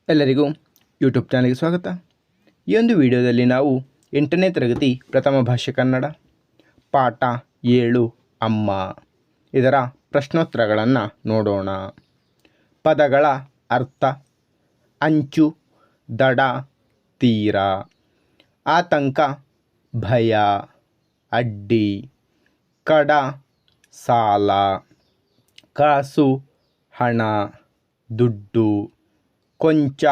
ಎಲ್ಲರಿಗೂ ಯೂಟ್ಯೂಬ್ ಚಾನಲ್ಗೆ ಸ್ವಾಗತ. ಈ ಒಂದು ವಿಡಿಯೋದಲ್ಲಿ ನಾವು 8ನೇ ತರಗತಿ ಪ್ರಥಮ ಭಾಷೆ ಕನ್ನಡ ಪಾಠ 7 ಅಮ್ಮ ಇದರ ಪ್ರಶ್ನೋತ್ತರಗಳನ್ನು ನೋಡೋಣ. ಪದಗಳ ಅರ್ಥ: ಅಂಚು, ದಡ, ತೀರ. ಆತಂಕ, ಭಯ, ಅಡ್ಡಿ. ಕಡ, ಸಾಲ. ಕಾಸು, ಹಣ, ದುಡ್ಡು. ಕೊಂಚ,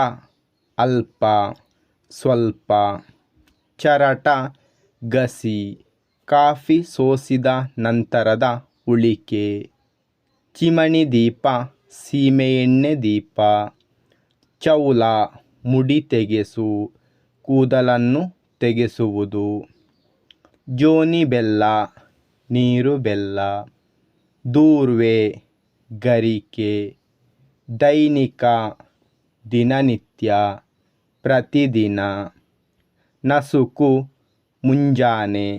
ಅಲ್ಪ, ಸ್ವಲ್ಪ. ಚರಟ, ಗಸಿ. ಕಾಫಿ ಸೋಸಿದ ನಂತರದ ಉಳಿಕೆ. ಚಿಮಣಿ ದೀಪ, ಸೀಮೆಎಣ್ಣೆ ದೀಪ. ಚೌಲ, ಮುಡಿ ತೆಗೆಸು, ಕೂದಲನ್ನು ತೆಗೆಸುವುದು. ಜೋನಿ ಬೆಲ್ಲ, ನೀರು ಬೆಲ್ಲ. ದೂರ್ವೆ, ಗರಿಕೆ. ದೈನಿಕ, ದಿನನಿತ್ಯ, ಪ್ರತಿದಿನ. ನಸುಕು, ಮುಂಜಾನೆ,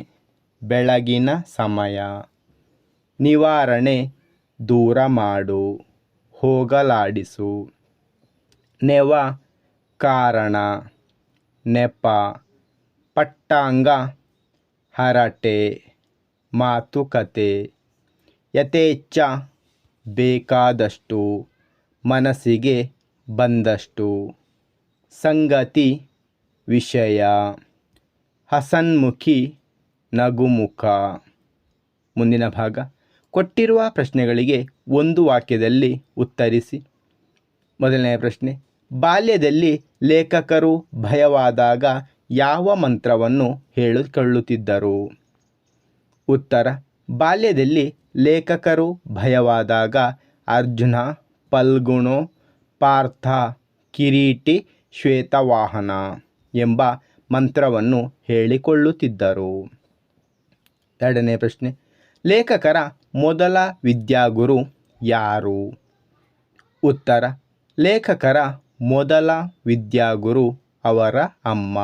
ಬೆಳಗಿನ ಸಮಯ. ನಿವಾರಣೆ, ದೂರ ಮಾಡು, ಹೋಗಲಾಡಿಸು. ನೆವ, ಕಾರಣ, ನೆಪ. ಪಟ್ಟಾಂಗ, ಹರಟೆ, ಮಾತುಕತೆ. ಯಥೇಚ್ಛ, ಬೇಕಾದಷ್ಟು, ಮನಸ್ಸಿಗೆ ಬಂದಷ್ಟು. ಸಂಗತಿ, ವಿಷಯ. ಹಸನ್ಮುಖಿ, ನಗುಮುಖ. ಮುಂದಿನ ಭಾಗ: ಕೊಟ್ಟಿರುವ ಪ್ರಶ್ನೆಗಳಿಗೆ ಒಂದು ವಾಕ್ಯದಲ್ಲಿ ಉತ್ತರಿಸಿ. ಮೊದಲನೆಯ ಪ್ರಶ್ನೆ: ಬಾಲ್ಯದಲ್ಲಿ ಲೇಖಕರು ಭಯವಾದಾಗ ಯಾವ ಮಂತ್ರವನ್ನು ಹೇಳಿಕೊಳ್ಳುತ್ತಿದ್ದರು? ಉತ್ತರ: ಬಾಲ್ಯದಲ್ಲಿ ಲೇಖಕರು ಭಯವಾದಾಗ ಅರ್ಜುನ, ಫಲ್ಗುಣೋ, ಪಾರ್ಥ, ಕಿರೀಟಿ, ಶ್ವೇತವಾಹನ ಎಂಬ ಮಂತ್ರವನ್ನು ಹೇಳಿಕೊಳ್ಳುತ್ತಿದ್ದರು. ಎರಡನೇ ಪ್ರಶ್ನೆ: ಲೇಖಕರ ಮೊದಲ ವಿದ್ಯಾಗುರು ಯಾರು? ಉತ್ತರ: ಲೇಖಕರ ಮೊದಲ ವಿದ್ಯಾಗುರು ಅವರ ಅಮ್ಮ.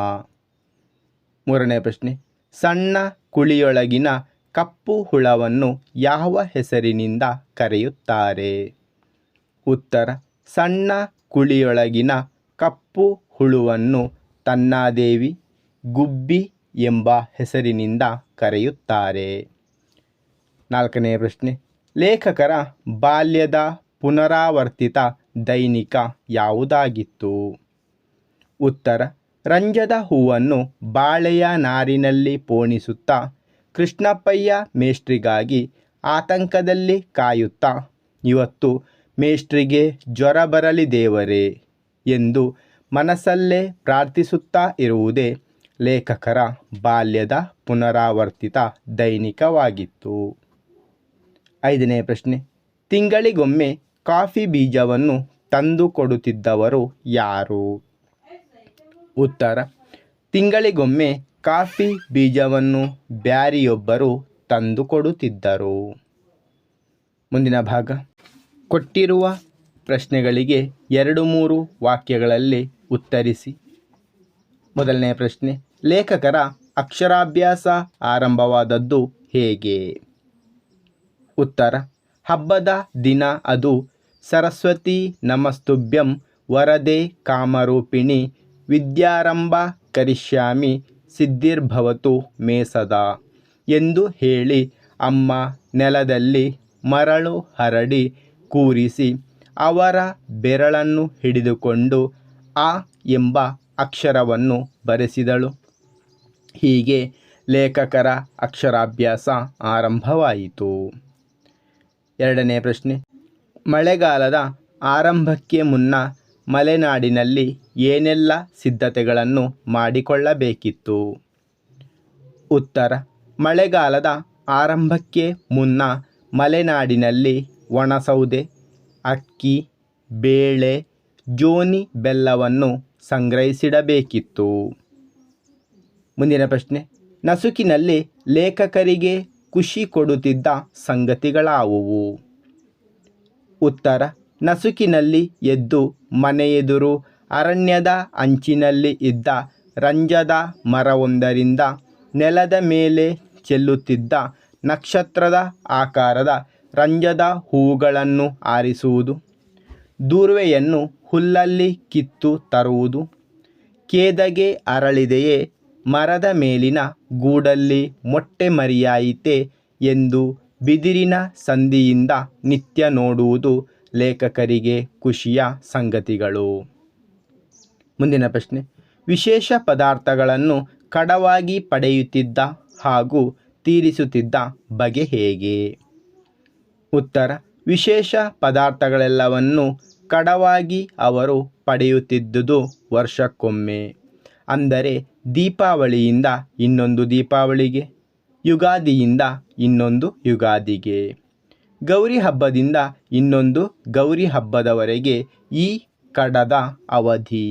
ಮೂರನೇ ಪ್ರಶ್ನೆ: ಸಣ್ಣ ಕುಳಿಯೊಳಗಿನ ಕಪ್ಪು ಹುಳವನ್ನು ಯಾವ ಹೆಸರಿನಿಂದ ಕರೆಯುತ್ತಾರೆ? ಉತ್ತರ: ಸಣ್ಣ ಕುಳಿಯೊಳಗಿನ ಕಪ್ಪು ಹುಳುವನ್ನು ತನ್ನಾದೇವಿ, ಗುಬ್ಬಿ ಎಂಬ ಹೆಸರಿನಿಂದ ಕರೆಯುತ್ತಾರೆ. ನಾಲ್ಕನೆಯ ಪ್ರಶ್ನೆ: ಲೇಖಕರ ಬಾಲ್ಯದ ಪುನರಾವರ್ತಿತ ದೈನಿಕ ಯಾವುದಾಗಿತ್ತು? ಉತ್ತರ: ರಂಜದ ಹೂವನ್ನು ಬಾಳೆಯ ನಾರಿನಲ್ಲಿ ಪೋಣಿಸುತ್ತಾ, ಕೃಷ್ಣಪ್ಪಯ್ಯ ಮೇಷ್ಟ್ರಿಗಾಗಿ ಆತಂಕದಲ್ಲಿ ಕಾಯುತ್ತಾ, ಇವತ್ತು ಮೇಷ್ಟ್ರಿಗೆ ಜ್ವರ ಬರಲಿ ದೇವರೇ ಎಂದು ಮನಸ್ಸಲ್ಲೇ ಪ್ರಾರ್ಥಿಸುತ್ತಾ ಇರುವುದೇ ಲೇಖಕರ ಬಾಲ್ಯದ ಪುನರಾವರ್ತಿತ ದೈನಿಕವಾಗಿತ್ತು. ಐದನೇ ಪ್ರಶ್ನೆ: ತಿಂಗಳಿಗೊಮ್ಮೆ ಕಾಫಿ ಬೀಜವನ್ನು ತಂದು ಕೊಡುತ್ತಿದ್ದವರು ಯಾರು? ಉತ್ತರ: ತಿಂಗಳಿಗೊಮ್ಮೆ ಕಾಫಿ ಬೀಜವನ್ನು ಬ್ಯಾರಿಯೊಬ್ಬರು ತಂದು ಕೊಡುತ್ತಿದ್ದರು. ಮುಂದಿನ ಭಾಗ: ಕೊಟ್ಟಿರುವ ಪ್ರಶ್ನೆಗಳಿಗೆ 2-3 ವಾಕ್ಯಗಳಲ್ಲಿ ಉತ್ತರಿಸಿ. ಮೊದಲನೆಯ ಪ್ರಶ್ನೆ: ಲೇಖಕರ ಅಕ್ಷರಾಭ್ಯಾಸ ಆರಂಭವಾದದ್ದು ಹೇಗೆ? ಉತ್ತರ: ಹಬ್ಬದ ದಿನ ಅದು. ಸರಸ್ವತಿ ನಮಸ್ತುಭ್ಯಂ ವರದೆ ಕಾಮರೂಪಿಣಿ ವಿದ್ಯಾರಂಭ ಕರಿಷ್ಯಾಮಿ ಸಿದ್ಧಿರ್ಭವತು ಮೇ ಸದಾ ಎಂದು ಹೇಳಿ ಅಮ್ಮ ನೆಲದಲ್ಲಿ ಮರಳು ಹರಡಿ ಕೂರಿಸಿ ಅವರ ಬೆರಳನ್ನು ಹಿಡಿದುಕೊಂಡು ಆ ಎಂಬ ಅಕ್ಷರವನ್ನು ಬರೆಸಿದಳು. ಹೀಗೆ ಲೇಖಕರ ಅಕ್ಷರಾಭ್ಯಾಸ ಆರಂಭವಾಯಿತು. ಎರಡನೇ ಪ್ರಶ್ನೆ: ಮಳೆಗಾಲದ ಆರಂಭಕ್ಕೆ ಮುನ್ನ ಮಲೆನಾಡಿನಲ್ಲಿ ಏನೆಲ್ಲ ಸಿದ್ಧತೆಗಳನ್ನು ಮಾಡಿಕೊಳ್ಳಬೇಕಿತ್ತು? ಉತ್ತರ: ಮಳೆಗಾಲದ ಆರಂಭಕ್ಕೆ ಮುನ್ನ ಮಲೆನಾಡಿನಲ್ಲಿ ಒಣಸೌದೆ, ಅಕ್ಕಿ, ಬೇಳೆ, ಜೋನಿ ಬೆಲ್ಲವನ್ನು ಸಂಗ್ರಹಿಸಿಡಬೇಕಿತ್ತು. ಮುಂದಿನ ಪ್ರಶ್ನೆ: ನಸುಕಿನಲ್ಲಿ ಲೇಖಕರಿಗೆ ಖುಷಿ ಕೊಡುತ್ತಿದ್ದ ಸಂಗತಿಗಳಾವುವು? ಉತ್ತರ: ನಸುಕಿನಲ್ಲಿ ಎದ್ದು ಮನೆಯೆದುರು ಅರಣ್ಯದ ಅಂಚಿನಲ್ಲಿ ಇದ್ದ ರಂಜದ ಮರವೊಂದರಿಂದ ನೆಲದ ಮೇಲೆ ಚೆಲ್ಲುತ್ತಿದ್ದ ನಕ್ಷತ್ರದ ಆಕಾರದ ರಂಜದ ಹೂಗಳನ್ನು ಆರಿಸುವುದು, ದೂರ್ವೆಯನ್ನು ಹುಲ್ಲಲ್ಲಿ ಕಿತ್ತು ತರುವುದು. ಕೇದಗೆ ಅರಳಿದೆಯೇ ಮರದ ಮೇಲಿನ ಗೂಡಲ್ಲಿ ಮೊಟ್ಟೆ ಮರಿಯಾಯಿತೆ ಎಂದು ಬಿದಿರಿನ ಸಂದಿಯಿಂದ ನಿತ್ಯ ನೋಡುವುದು ಲೇಖಕರಿಗೆ ಖುಷಿಯ ಸಂಗತಿಗಳು. ಮುಂದಿನ ಪ್ರಶ್ನೆ, ವಿಶೇಷ ಪದಾರ್ಥಗಳನ್ನು ಕಡವಾಗಿ ಪಡೆಯುತ್ತಿದ್ದ ಹಾಗೂ ತೀರಿಸುತ್ತಿದ್ದ ಬಗೆ ಹೇಗೆ? ಉತ್ತರ, ವಿಶೇಷ ಪದಾರ್ಥಗಳೆಲ್ಲವನ್ನು ಕಡವಾಗಿ ಅವರು ಪಡೆಯುತ್ತಿದ್ದುದು ವರ್ಷಕ್ಕೊಮ್ಮೆ. ಅಂದರೆ ದೀಪಾವಳಿಯಿಂದ ಇನ್ನೊಂದು ದೀಪಾವಳಿಗೆ, ಯುಗಾದಿಯಿಂದ ಇನ್ನೊಂದು ಯುಗಾದಿಗೆ, ಗೌರಿ ಹಬ್ಬದಿಂದ ಇನ್ನೊಂದು ಗೌರಿ ಹಬ್ಬದವರೆಗೆ ಈ ಕಡದ ಅವಧಿ.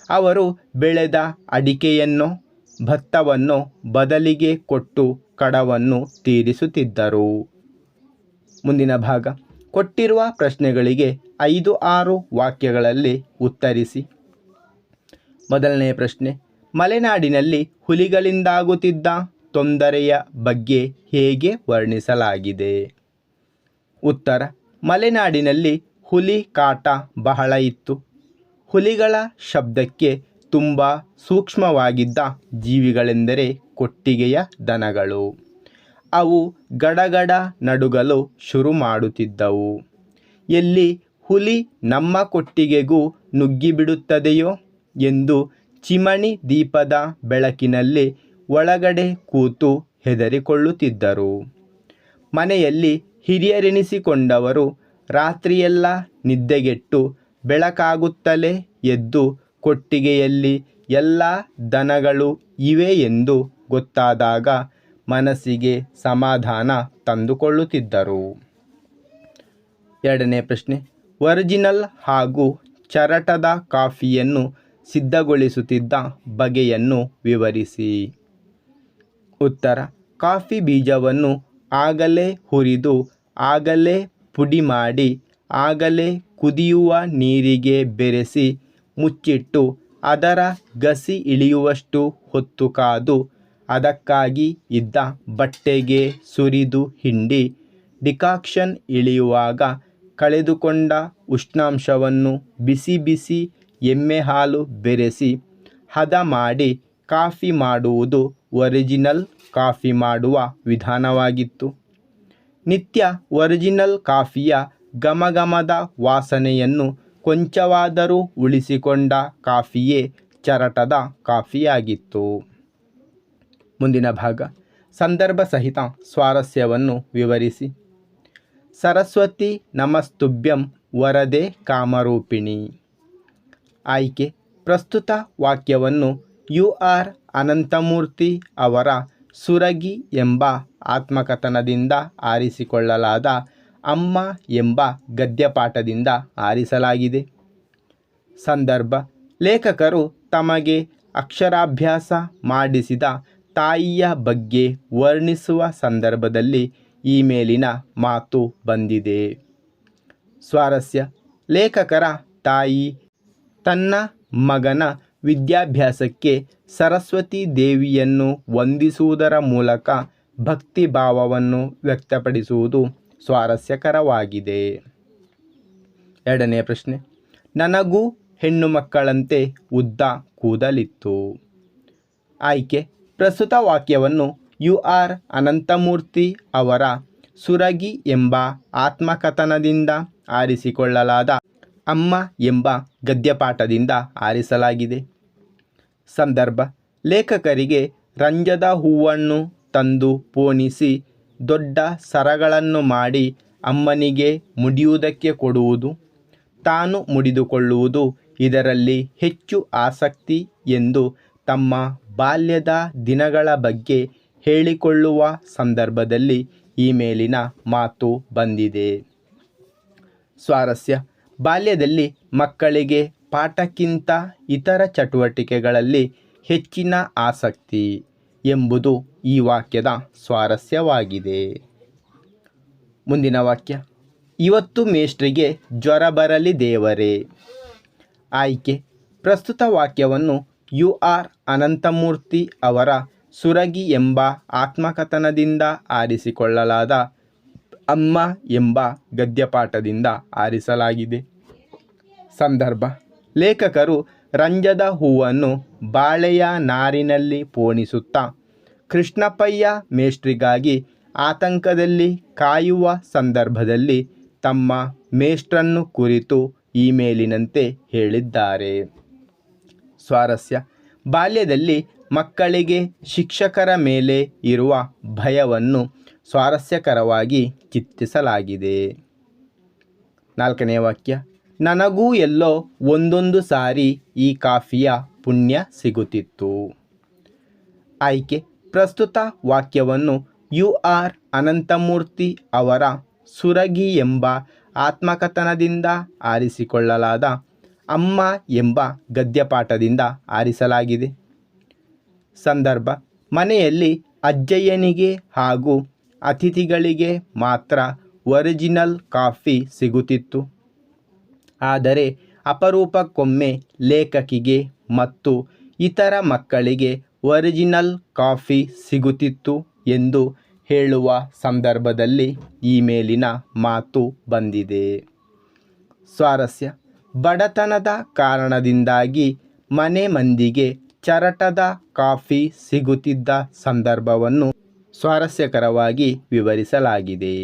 ಅವರು ಬೆಳೆದ ಅಡಿಕೆಯನ್ನೋ ಭತ್ತವನ್ನೋ ಬದಲಿಗೆ ಕೊಟ್ಟು ಕಡವನ್ನು ತೀರಿಸುತ್ತಿದ್ದರು. ಮುಂದಿನ ಭಾಗ, ಕೊಟ್ಟಿರುವ ಪ್ರಶ್ನೆಗಳಿಗೆ 5-6 ವಾಕ್ಯಗಳಲ್ಲಿ ಉತ್ತರಿಸಿ. ಮೊದಲನೆಯ ಪ್ರಶ್ನೆ, ಮಲೆನಾಡಿನಲ್ಲಿ ಹುಲಿಗಳಿಂದಾಗುತ್ತಿದ್ದ ತೊಂದರೆಯ ಬಗ್ಗೆ ಹೇಗೆ ವರ್ಣಿಸಲಾಗಿದೆ? ಉತ್ತರ, ಮಲೆನಾಡಿನಲ್ಲಿ ಹುಲಿ ಕಾಟ ಬಹಳ ಇತ್ತು. ಹುಲಿಗಳ ಶಬ್ದಕ್ಕೆ ತುಂಬ ಸೂಕ್ಷ್ಮವಾಗಿದ್ದ ಜೀವಿಗಳೆಂದರೆ ಕೊಟ್ಟಿಗೆಯ ದನಗಳು. ಅವು ಗಡಗಡ ನಡುಗಲು ಶುರು ಮಾಡುತ್ತಿದ್ದವು. ಎಲ್ಲಿ ಹುಲಿ ನಮ್ಮ ಕೊಟ್ಟಿಗೆಗೂ ನುಗ್ಗಿಬಿಡುತ್ತದೆಯೋ ಎಂದು ಚಿಮಣಿ ದೀಪದ ಬೆಳಕಿನಲ್ಲಿ ಒಳಗಡೆ ಕೂತು ಹೆದರಿಕೊಳ್ಳುತ್ತಿದ್ದರು. ಮನೆಯಲ್ಲಿ ಹಿರಿಯರೆನಿಸಿಕೊಂಡವರು ರಾತ್ರಿಯೆಲ್ಲ ನಿದ್ದೆಗೆಟ್ಟು ಬೆಳಕಾಗುತ್ತಲೇ ಎದ್ದು ಕೊಟ್ಟಿಗೆಯಲ್ಲಿ ಎಲ್ಲ ದನಗಳು ಇವೆ ಎಂದು ಗೊತ್ತಾದಾಗ ಮನಸ್ಸಿಗೆ ಸಮಾಧಾನ ತಂದುಕೊಳ್ಳುತ್ತಿದ್ದರು. ಎರಡನೇ ಪ್ರಶ್ನೆ, ಒರಿಜಿನಲ್ ಹಾಗೂ ಚರಟದ ಕಾಫಿಯನ್ನು ಸಿದ್ಧಗೊಳಿಸುತ್ತಿದ್ದ ಬಗೆಯನ್ನು ವಿವರಿಸಿ. ಉತ್ತರ, ಕಾಫಿ ಬೀಜವನ್ನು ಆಗಲೇ ಹುರಿದು ಆಗಲೇ ಪುಡಿ ಮಾಡಿ ಆಗಲೇ ಕುದಿಯುವ ನೀರಿಗೆ ಬೆರೆಸಿ ಮುಚ್ಚಿಟ್ಟು ಅದರ ಗಸಿ ಇಳಿಯುವಷ್ಟು ಹೊತ್ತು ಕಾದು ಅದಕ್ಕಾಗಿ ಇದ್ದ ಬಟ್ಟೆಗೆ ಸುರಿದು ಹಿಂಡಿ ಡಿಕಾಕ್ಷನ್ ಇಳಿಯುವಾಗ ಕಳೆದುಕೊಂಡ ಉಷ್ಣಾಂಶವನ್ನು ಬಿಸಿ ಬಿಸಿ ಎಮ್ಮೆ ಹಾಲು ಬೆರೆಸಿ ಹದ ಮಾಡಿ ಕಾಫಿ ಮಾಡುವುದು ಒರಿಜಿನಲ್ ಕಾಫಿ ಮಾಡುವ ವಿಧಾನವಾಗಿತ್ತು. ನಿತ್ಯ ಒರಿಜಿನಲ್ ಕಾಫಿಯ ಘಮಘಮದ ವಾಸನೆಯನ್ನು ಕೊಂಚವಾದರೂ ಉಳಿಸಿಕೊಂಡ ಕಾಫಿಯೇ ಚರಟದ ಕಾಫಿಯಾಗಿತ್ತು. ಮುಂದಿನ ಭಾಗ, ಸಂದರ್ಭ ಸಹಿತ ಸ್ವಾರಸ್ಯವನ್ನು ವಿವರಿಸಿ. ಸರಸ್ವತಿ ನಮಸ್ತುಭ್ಯಂ ವರದೆ ಕಾಮರೂಪಿಣಿ. ಆಯ್ಕೆ, ಪ್ರಸ್ತುತ ವಾಕ್ಯವನ್ನು ಯು.ಆರ್. ಅನಂತಮೂರ್ತಿ ಅವರ ಸುರಗಿ ಎಂಬ ಆತ್ಮಕಥನದಿಂದ ಆರಿಸಿಕೊಳ್ಳಲಾದ ಅಮ್ಮ ಎಂಬ ಗದ್ಯಪಾಠದಿಂದ ಆರಿಸಲಾಗಿದೆ. ಸಂದರ್ಭ, ಲೇಖಕರು ತಮಗೆ ಅಕ್ಷರಾಭ್ಯಾಸ ಮಾಡಿಸಿದ ತಾಯಿಯ ಬಗ್ಗೆ ವರ್ಣಿಸುವ ಸಂದರ್ಭದಲ್ಲಿ ಈ ಮೇಲಿನ ಮಾತು ಬಂದಿದೆ. ಸ್ವಾರಸ್ಯ, ಲೇಖಕರ ತಾಯಿ ತನ್ನ ಮಗನ ವಿದ್ಯಾಭ್ಯಾಸಕ್ಕೆ ಸರಸ್ವತಿ ದೇವಿಯನ್ನು ವಂದಿಸುವುದರ ಮೂಲಕ ಭಕ್ತಿ ಭಾವವನ್ನು ವ್ಯಕ್ತಪಡಿಸುವುದು ಸ್ವಾರಸ್ಯಕರವಾಗಿದೆ. ಎರಡನೆಯ ಪ್ರಶ್ನೆ, ನನಗೂ ಹೆಣ್ಣು ಮಕ್ಕಳಂತೆ ಉದ್ದ ಕೂದಲಿತ್ತು. ಆಯ್ಕೆ, ಪ್ರಸ್ತುತ ವಾಕ್ಯವನ್ನು ಯು.ಆರ್. ಅನಂತಮೂರ್ತಿ ಅವರ ಸುರಗಿ ಎಂಬ ಆತ್ಮಕಥನದಿಂದ ಆರಿಸಿಕೊಳ್ಳಲಾದ ಅಮ್ಮ ಎಂಬ ಗದ್ಯಪಾಠದಿಂದ ಆರಿಸಲಾಗಿದೆ. ಸಂದರ್ಭ, ಲೇಖಕರಿಗೆ ರಂಜದ ಹೂವನ್ನು ತಂದು ಪೋಣಿಸಿ ದೊಡ್ಡ ಸರಗಳನ್ನು ಮಾಡಿ ಅಮ್ಮನಿಗೆ ಮುಡಿಯುವುದಕ್ಕೆ ಕೊಡುವುದು, ತಾನು ಮುಡಿದುಕೊಳ್ಳುವುದು ಇದರಲ್ಲಿ ಹೆಚ್ಚು ಆಸಕ್ತಿ ಎಂದು ತಮ್ಮ ಬಾಲ್ಯದ ದಿನಗಳ ಬಗ್ಗೆ ಹೇಳಿಕೊಳ್ಳುವ ಸಂದರ್ಭದಲ್ಲಿ ಈ ಮೇಲಿನ ಮಾತು ಬಂದಿದೆ. ಸ್ವಾರಸ್ಯ, ಬಾಲ್ಯದಲ್ಲಿ ಮಕ್ಕಳಿಗೆ ಪಾಠಕ್ಕಿಂತ ಇತರ ಚಟುವಟಿಕೆಗಳಲ್ಲಿ ಹೆಚ್ಚಿನ ಆಸಕ್ತಿ ಎಂಬುದು ಈ ವಾಕ್ಯದ ಸ್ವಾರಸ್ಯವಾಗಿದೆ. ಮುಂದಿನ ವಾಕ್ಯ, ಇವತ್ತು ಮೇಷ್ಟ್ರಿಗೆ ಜ್ವರ ಬರಲಿ ದೇವರೇ. ಆಯ್ಕೆ, ಪ್ರಸ್ತುತ ವಾಕ್ಯವನ್ನು ಯು.ಆರ್. ಅನಂತಮೂರ್ತಿ ಅವರ ಸುರಗಿ ಎಂಬ ಆತ್ಮಕಥನದಿಂದ ಆರಿಸಿಕೊಳ್ಳಲಾದ ಅಮ್ಮ ಎಂಬ ಗದ್ಯಪಾಠದಿಂದ ಆರಿಸಲಾಗಿದೆ. ಸಂದರ್ಭ: ಲೇಖಕರು ರಂಜದ ಹೂವನ್ನು ಬಾಳೆಯ ನಾರಿನಲ್ಲಿ ಪೋಣಿಸುತ್ತಾ ಕೃಷ್ಣಪ್ಪಯ್ಯ ಮೇಷ್ಟ್ರಿಗಾಗಿ ಆತಂಕದಲ್ಲಿ ಕಾಯುವ ಸಂದರ್ಭದಲ್ಲಿ ತಮ್ಮ ಮೇಷ್ಟ್ರನ್ನು ಕುರಿತು ಈ ಮೇಲಿನಂತೆ ಹೇಳಿದ್ದಾರೆ. ಸ್ವಾರಸ್ಯ: ಬಾಲ್ಯದಲ್ಲಿ ಮಕ್ಕಳಿಗೆ ಶಿಕ್ಷಕರ ಮೇಲೆ ಇರುವ ಭಯವನ್ನು ಸ್ವಾರಸ್ಯಕರವಾಗಿ ಚಿತ್ರಿಸಲಾಗಿದೆ. 4ನೇ ವಾಕ್ಯ: ನನಗೂ ಎಲ್ಲೋ ಒಂದೊಂದು ಸಾರಿ ಈ ಕಾಫಿಯ ಪುಣ್ಯ ಸಿಗುತ್ತಿತ್ತು. ಆಯ್ಕೆ: ಪ್ರಸ್ತುತ ವಾಕ್ಯವನ್ನು ಯು ಆರ್ ಅನಂತಮೂರ್ತಿ ಅವರ ಸುರಗಿ ಎಂಬ ಆತ್ಮಕಥನದಿಂದ ಆರಿಸಿಕೊಳ್ಳಲಾದ ಅಮ್ಮ ಎಂಬ ಗದ್ಯಪಾಠದಿಂದ ಆರಿಸಲಾಗಿದೆ. ಸಂದರ್ಭ: ಮನೆಯಲ್ಲಿ ಅಜ್ಜಯ್ಯನಿಗೆ ಹಾಗೂ ಅತಿಥಿಗಳಿಗೆ ಮಾತ್ರ ಒರಿಜಿನಲ್ ಕಾಫಿ ಸಿಗುತ್ತಿತ್ತು. ಆದರೆ ಅಪರೂಪಕ್ಕೊಮ್ಮೆ ಲೇಖಕಿಗೆ ಮತ್ತು ಇತರ ಮಕ್ಕಳಿಗೆ ಒರಿಜಿನಲ್ ಕಾಫಿ ಸಿಗುತ್ತಿತ್ತು ಎಂದು ಹೇಳುವ ಸಂದರ್ಭದಲ್ಲಿ ಈ ಮೇಲಿನ ಮಾತು ಬಂದಿದೆ. ಸ್ವಾರಸ್ಯ: ಬಡತನದ ಕಾರಣದಿಂದಾಗಿ ಮನೆ ಮಂದಿಗೆ ಚರಟದ ಕಾಫಿ ಸಿಗುತ್ತಿದ್ದ ಸಂದರ್ಭವನ್ನು ಸ್ವಾರಸ್ಯಕರವಾಗಿ ವಿವರಿಸಲಾಗಿದೆ.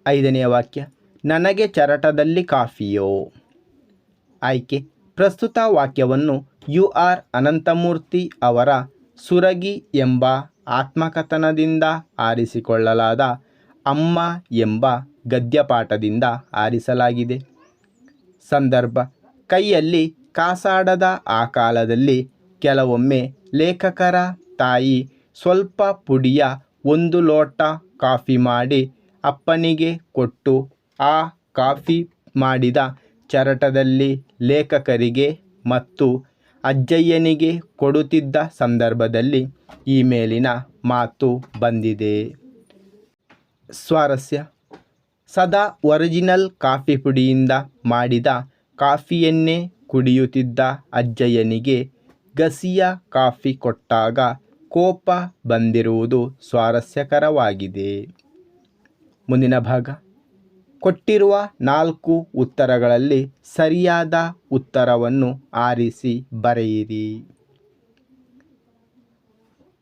5ನೇ ವಾಕ್ಯ: ನನಗೆ ಚರಟದಲ್ಲಿ ಕಾಫಿಯೋ. ಆಯ್ಕೆ: ಪ್ರಸ್ತುತ ವಾಕ್ಯವನ್ನು ಯು ಆರ್ ಅನಂತಮೂರ್ತಿ ಅವರ ಸುರಗಿ ಎಂಬ ಆತ್ಮಕಥನದಿಂದ ಆರಿಸಿಕೊಳ್ಳಲಾದ ಅಮ್ಮ ಎಂಬ ಗದ್ಯಪಾಠದಿಂದ ಆರಿಸಲಾಗಿದೆ. ಸಂದರ್ಭ: ಕೈಯಲ್ಲಿ ಕಾಸಾಡದ ಆ ಕಾಲದಲ್ಲಿ ಕೆಲವೊಮ್ಮೆ ಲೇಖಕರ ತಾಯಿ ಸ್ವಲ್ಪ ಪುಡಿಯ 1 ಲೋಟ ಕಾಫಿ ಮಾಡಿ ಅಪ್ಪನಿಗೆ ಕೊಟ್ಟು ಆ ಕಾಫಿ ಮಾಡಿದ ಚರಟದಲ್ಲಿ ಲೇಖಕರಿಗೆ ಮತ್ತು ಅಜ್ಜಯ್ಯನಿಗೆ ಕೊಡುತ್ತಿದ್ದ ಸಂದರ್ಭದಲ್ಲಿ ಈ ಮೇಲಿನ ಮಾತು ಬಂದಿದೆ. ಸ್ವಾರಸ್ಯ: ಸದಾ ಒರಿಜಿನಲ್ ಕಾಫಿ ಪುಡಿಯಿಂದ ಮಾಡಿದ ಕಾಫಿಯನ್ನೇ ಕುಡಿಯುತ್ತಿದ್ದ ಅಜ್ಜಯ್ಯನಿಗೆ ಗಸಿಯ ಕಾಫಿ ಕೊಟ್ಟಾಗ ಕೋಪ ಬಂದಿರುವುದು ಸ್ವಾರಸ್ಯಕರವಾಗಿದೆ. ಮುಂದಿನ ಭಾಗ: ಕೊಟ್ಟಿರುವ 4 ಉತ್ತರಗಳಲ್ಲಿ ಸರಿಯಾದ ಉತ್ತರವನ್ನು ಆರಿಸಿ ಬರೆಯಿರಿ.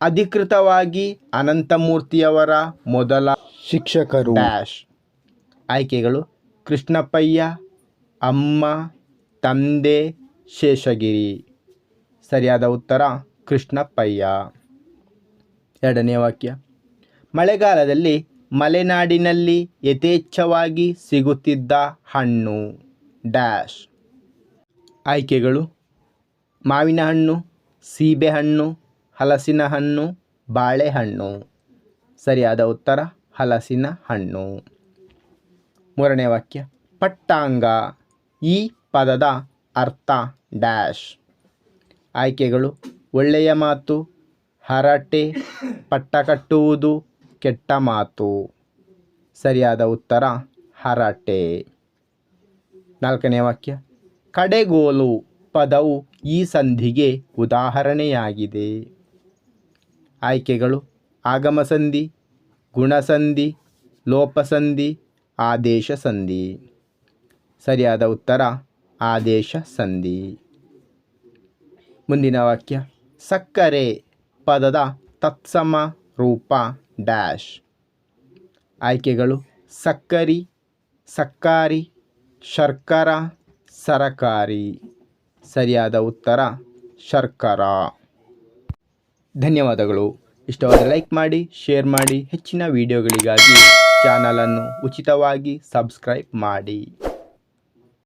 ಅಧಿಕೃತವಾಗಿ ಅನಂತಮೂರ್ತಿಯವರ ಮೊದಲ ಶಿಕ್ಷಕರು ಡ್ಯಾಶ್. ಆಯ್ಕೆಗಳು: ಕೃಷ್ಣಪ್ಪಯ್ಯ, ಅಮ್ಮ, ತಂದೆ, ಶೇಷಗಿರಿ. ಸರಿಯಾದ ಉತ್ತರ ಕೃಷ್ಣಪ್ಪಯ್ಯ. 2ನೇ ವಾಕ್ಯ: ಮಳೆಗಾಲದಲ್ಲಿ ಮಲೆನಾಡಿನಲ್ಲಿ ಯಥೇಚ್ಛವಾಗಿ ಸಿಗುತ್ತಿದ್ದ ಹಣ್ಣು ಡ್ಯಾಶ್. ಆಯ್ಕೆಗಳು: ಮಾವಿನ ಹಣ್ಣು, ಸೀಬೆಹಣ್ಣು, ಹಲಸಿನ ಹಣ್ಣು, ಬಾಳೆಹಣ್ಣು. ಸರಿಯಾದ ಉತ್ತರ ಹಲಸಿನ ಹಣ್ಣು. 3ನೇ ವಾಕ್ಯ: ಪಟ್ಟಾಂಗ ಈ ಪದದ ಅರ್ಥ ಡ್ಯಾಶ್. ಆಯ್ಕೆಗಳು: ಒಳ್ಳೆಯ ಮಾತು, ಹರಟೆ, ಪಟ್ಟ ಕಟ್ಟುವುದು, ಕೆಟ್ಟ ಮಾತು. ಸರಿಯಾದ ಉತ್ತರ ಹರಟೆ. 4ನೇ ವಾಕ್ಯ: ಕಡೆಗೋಲು ಪದವು ಈ ಸಂಧಿಗೆ ಉದಾಹರಣೆಯಾಗಿದೆ. ಆಯ್ಕೆಗಳು: ಆಗಮಸಂಧಿ, ಗುಣಸಂಧಿ, ಲೋಪಸಂಧಿ, ಆದೇಶ ಸಂಧಿ. ಸರಿಯಾದ ಉತ್ತರ ಆದೇಶ ಸಂಧಿ. ಮುಂದಿನ ವಾಕ್ಯ: ಸಕ್ಕರೆ ಪದದ ತತ್ಸಮ ರೂಪ ಡ್ಯಾಶ್. ಆಯ್ಕೆಗಳು: ಸಕ್ಕರಿ, ಸಕ್ಕಾರಿ, ಶರ್ಕರ, ಸರಕಾರಿ. ಸರಿಯಾದ ಉತ್ತರ ಶರ್ಕರ. ಧನ್ಯವಾದಗಳು. ಇಷ್ಟವಾದರೆ ಲೈಕ್ ಮಾಡಿ, ಶೇರ್ ಮಾಡಿ. ಹೆಚ್ಚಿನ ವಿಡಿಯೋಗಳಿಗಾಗಿ ಚಾನಲನ್ನು ಉಚಿತವಾಗಿ ಸಬ್ಸ್ಕ್ರೈಬ್ ಮಾಡಿ.